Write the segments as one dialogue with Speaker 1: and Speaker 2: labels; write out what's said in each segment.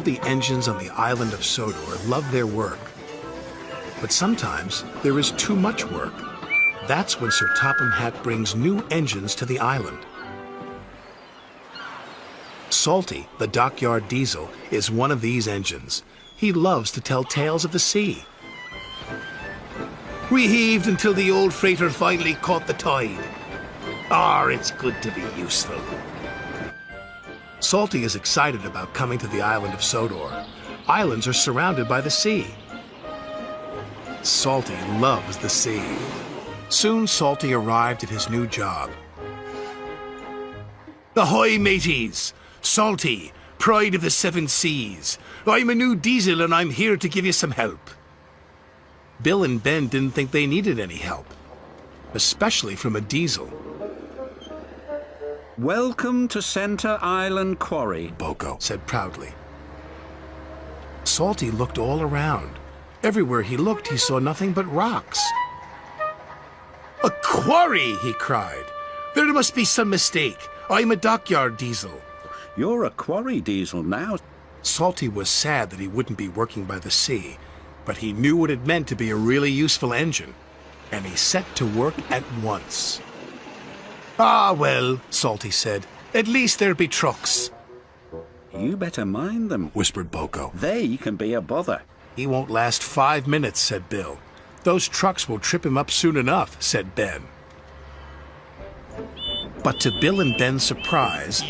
Speaker 1: All the engines on the island of Sodor love their work. But sometimes there is too much work. That's when Sir Topham Hatt brings new engines to the island. Salty, the dockyard diesel, is one of these engines. He loves to tell tales of the sea. We heaved until the old freighter finally caught the tide. It's good to be useful. Salty is excited about coming to the island of Sodor. Islands are surrounded by the sea. Salty loves the sea. Soon Salty arrived at his new job. Ahoy, mateys! Salty, pride of the seven seas. I'm a new diesel and I'm here to give you some help. Bill and Ben didn't think they needed any help, especially from a diesel.
Speaker 2: Welcome to Center Island Quarry,
Speaker 1: Boko said proudly. Salty looked all around. Everywhere he looked, he saw nothing but rocks. A quarry, he cried. There must be some mistake. I'm a dockyard diesel.
Speaker 2: You're a quarry diesel now.
Speaker 1: Salty was sad that he wouldn't be working by the sea, but he knew what it meant to be a really useful engine, and he set to work at once. Well, Salty said, at least there'll be trucks.
Speaker 2: You better mind them,
Speaker 1: whispered Boko.
Speaker 2: They can be a bother.
Speaker 1: He won't last 5 minutes, said Bill. Those trucks will trip him up soon enough, said Ben. But to Bill and Ben's surprise,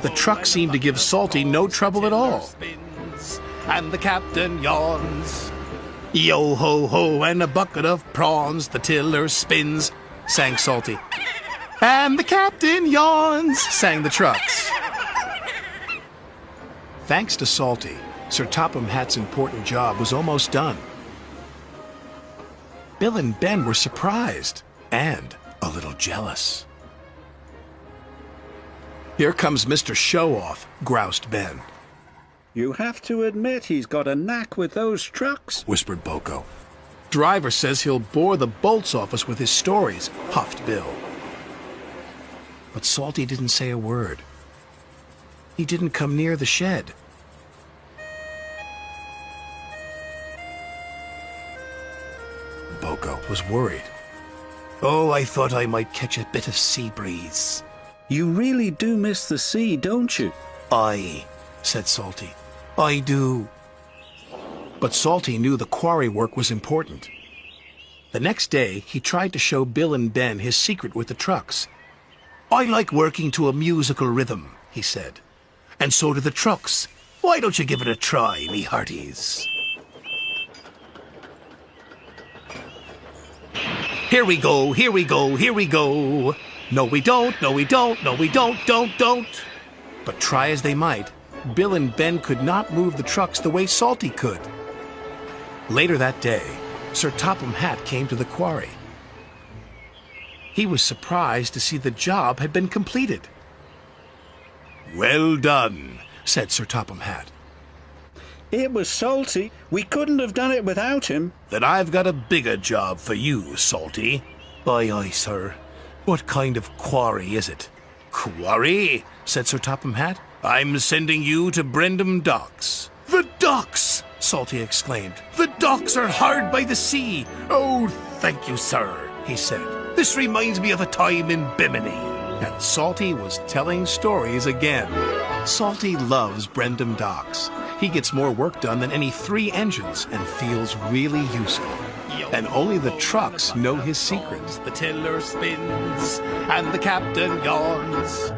Speaker 1: the truck seemed to give Salty no trouble at all. And the captain yawns. Yo-ho-ho, and a bucket of prawns, the tiller spins, sang Salty. And the captain yawns, sang the trucks. Thanks to Salty, Sir Topham Hatt's important job was almost done. Bill and Ben were surprised and a little jealous. Here comes Mr. Show-Off, groused Ben.
Speaker 2: You have to admit he's got a knack with those trucks,
Speaker 1: whispered Boko. Driver says he'll bore the bolts off us with his stories, huffed Bill. But Salty didn't say a word. He didn't come near the shed. Boko was worried. I thought I might catch a bit of sea breeze.
Speaker 2: You really do miss the sea, don't you?
Speaker 1: Aye, said Salty. I do. But Salty knew the quarry work was important. The next day, he tried to show Bill and Ben his secret with the trucks. I like working to a musical rhythm, he said. And so do the trucks. Why don't you give it a try, me hearties? Here we go, here we go, here we go. No, we don't, no, we don't, no, we don't. But try as they might, Bill and Ben could not move the trucks the way Salty could. Later that day, Sir Topham Hatt came to the quarry. He was surprised to see the job had been completed. Well done, said Sir Topham Hatt.
Speaker 2: It was Salty. We couldn't have done it without him.
Speaker 1: Then I've got a bigger job for you, Salty. Aye, aye, sir. What kind of quarry is it? Quarry? Said Sir Topham Hatt. I'm sending you to Brendam Docks. The docks! Salty exclaimed. The docks are hard by the sea. Oh, thank you, sir, he said. This reminds me of a time in Bimini. And Salty was telling stories again. Salty loves Brendam Docks. He gets more work done than any 3 engines and feels really useful. And only the trucks know his secrets. The tiller spins and the captain yawns.